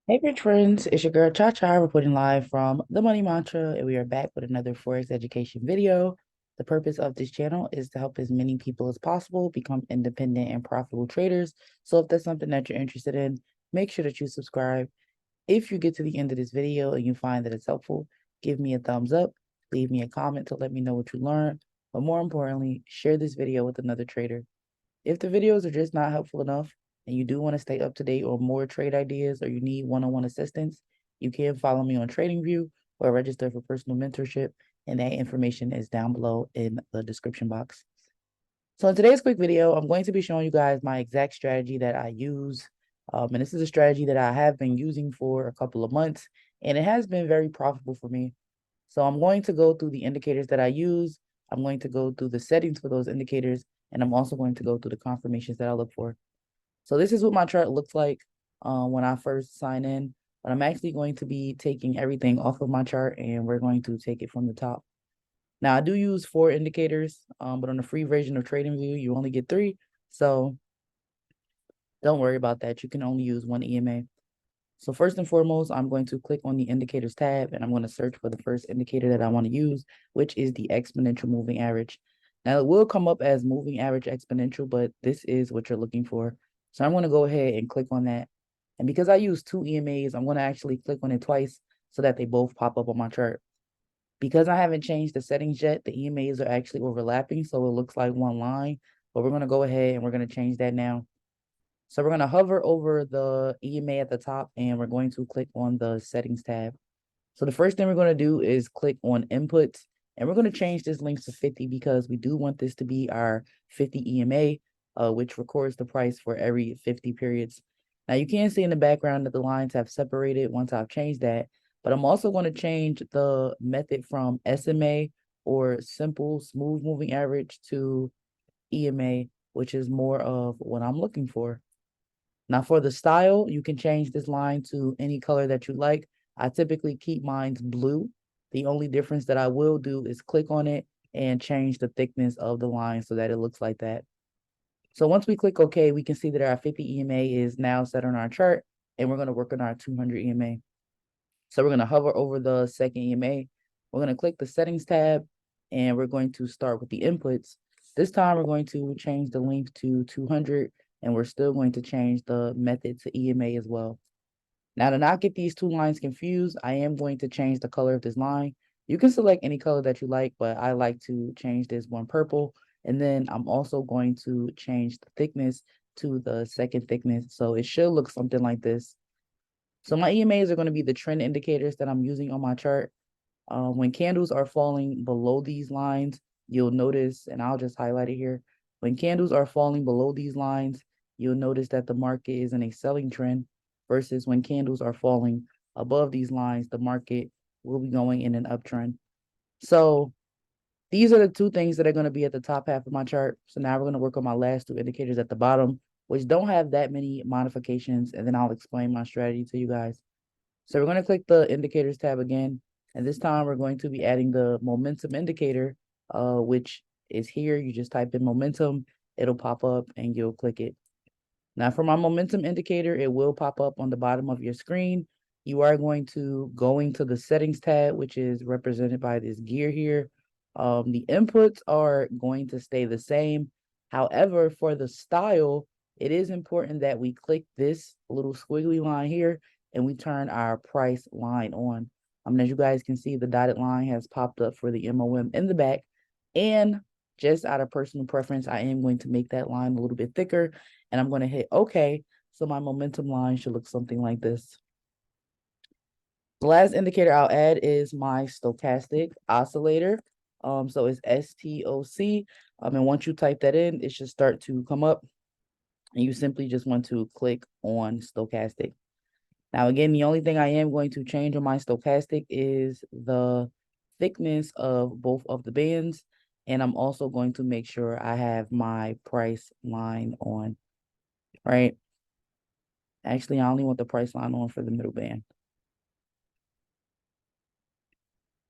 Hey, rich friends, it's your girl Cha Cha reporting live from the Money Mantra, and we are back with another Forex education video. The purpose of this channel is to help as many people as possible become independent and profitable traders. So, if that's something that you're interested in, make sure that you subscribe. If you get to the end of this video and you find that it's helpful, give me a thumbs up, leave me a comment to let me know what you learned, but more importantly, share this video with another trader. If the videos are just not helpful enough and you do want to stay up to date on more trade ideas or you need one-on-one assistance, you can follow me on TradingView or register for personal mentorship, and that information is down below in the description box. So in today's quick video, I'm going to be showing you guys my exact strategy that I use. And this is a strategy that I have been using for a couple of months, and it has been very profitable for me. So I'm going to go through the indicators that I use. I'm going to go through the settings for those indicators, and I'm also going to go through the confirmations that I look for. So this is what my chart looks like when I first sign in, but I'm actually going to be taking everything off of my chart and we're going to take it from the top. Now I do use 4 indicators, but on the free version of TradingView, you only get 3. So don't worry about that. You can only use 1 EMA. So first and foremost, I'm going to click on the indicators tab and I'm going to search for the first indicator that I want to use, which is the exponential moving average. Now it will come up as moving average exponential, but this is what you're looking for. So I'm going to go ahead and click on that. And because I use 2 EMAs, I'm going to actually click on it twice so that they both pop up on my chart. Because I haven't changed the settings yet, the EMAs are actually overlapping, so it looks like one line. But we're going to go ahead and we're going to change that now. So we're going to hover over the EMA at the top and we're going to click on the settings tab. So the first thing we're going to do is click on inputs and we're going to change this length to 50 because we do want this to be our 50 EMA, which records the price for every 50 periods. Now you can see in the background that the lines have separated once I've changed that, but I'm also going to change the method from SMA or simple smooth moving average to EMA, which is more of what I'm looking for. Now for the style, you can change this line to any color that you like. I typically keep mine blue. The only difference that I will do is click on it and change the thickness of the line so that it looks like that. So once we click OK, we can see that our 50 EMA is now set on our chart, and we're going to work on our 200 EMA. So we're going to hover over the second EMA. We're going to click the settings tab, and we're going to start with the inputs. This time, we're going to change the length to 200, and we're still going to change the method to EMA as well. Now, to not get these two lines confused, I am going to change the color of this line. You can select any color that you like, but I like to change this one purple. And then I'm also going to change the thickness to the second thickness. So it should look something like this. So my EMAs are going to be the trend indicators that I'm using on my chart. When candles are falling below these lines, you'll notice, and I'll just highlight it here. When candles are falling below these lines, you'll notice that the market is in a selling trend versus when candles are falling above these lines, the market will be going in an uptrend. So these are the two things that are going to be at the top half of my chart. So now we're going to work on my last 2 indicators at the bottom, which don't have that many modifications, and then I'll explain my strategy to you guys. So we're going to click the indicators tab again. And this time we're going to be adding the momentum indicator, which is here. You just type in momentum, it'll pop up and you'll click it. Now for my momentum indicator, it will pop up on the bottom of your screen. You are going to go into the settings tab, which is represented by this gear here. The inputs are going to stay the same. However, for the style, it is important that we click this little squiggly line here and we turn our price line on. As you guys can see, the dotted line has popped up for the MOM in the back. And just out of personal preference, I am going to make that line a little bit thicker and I'm going to hit OK. So my momentum line should look something like this. The last indicator I'll add is my stochastic oscillator. So it's STOC. And once you type that in, it should start to come up. And you simply just want to click on stochastic. Now, again, the only thing I am going to change on my stochastic is the thickness of both of the bands. And I'm also going to make sure I have my price line on, right? Actually, I only want the price line on for the middle band.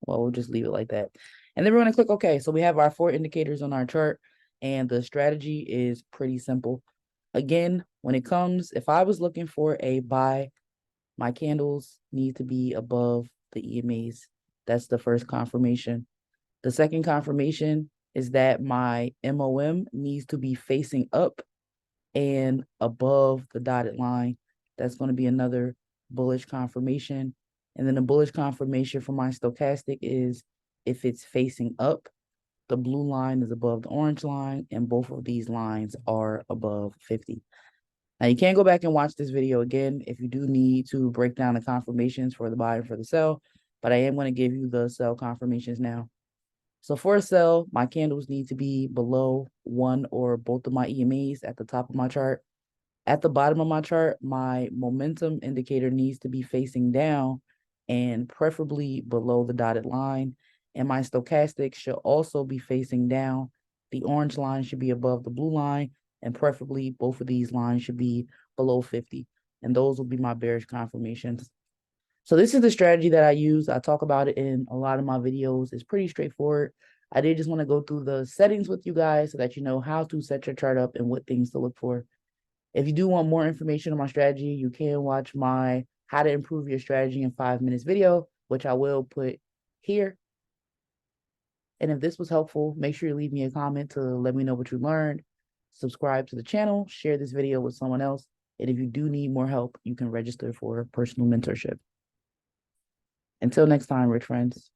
Well, we'll just leave it like that. And then we're going to click OK. So we have our 4 indicators on our chart, and the strategy is pretty simple. Again, when it comes, if I was looking for a buy My candles need to be above the EMAs. That's the first confirmation. The second confirmation is that my MOM needs to be facing up and above the dotted line. That's going to be another bullish confirmation. And then the bullish confirmation for my stochastic is if it's facing up, the blue line is above the orange line, and both of these lines are above 50. Now, you can go back and watch this video again if you do need to break down the confirmations for the buy and for the sell, but I am going to give you the sell confirmations now. So for a sell, my candles need to be below one or both of my EMAs at the top of my chart. At the bottom of my chart, my momentum indicator needs to be facing down and preferably below the dotted line. And my stochastic should also be facing down. The orange line should be above the blue line, and preferably both of these lines should be below 50. And those will be my bearish confirmations. So this is the strategy that I use. I talk about it in a lot of my videos. It's pretty straightforward. I did just want to go through the settings with you guys so that you know how to set your chart up and what things to look for. If you do want more information on my strategy, you can watch my How to Improve Your Strategy in 5 Minutes video, which I will put here. And if this was helpful, make sure you leave me a comment to let me know what you learned. Subscribe to the channel, share this video with someone else. And if you do need more help, you can register for personal mentorship. Until next time, rich friends.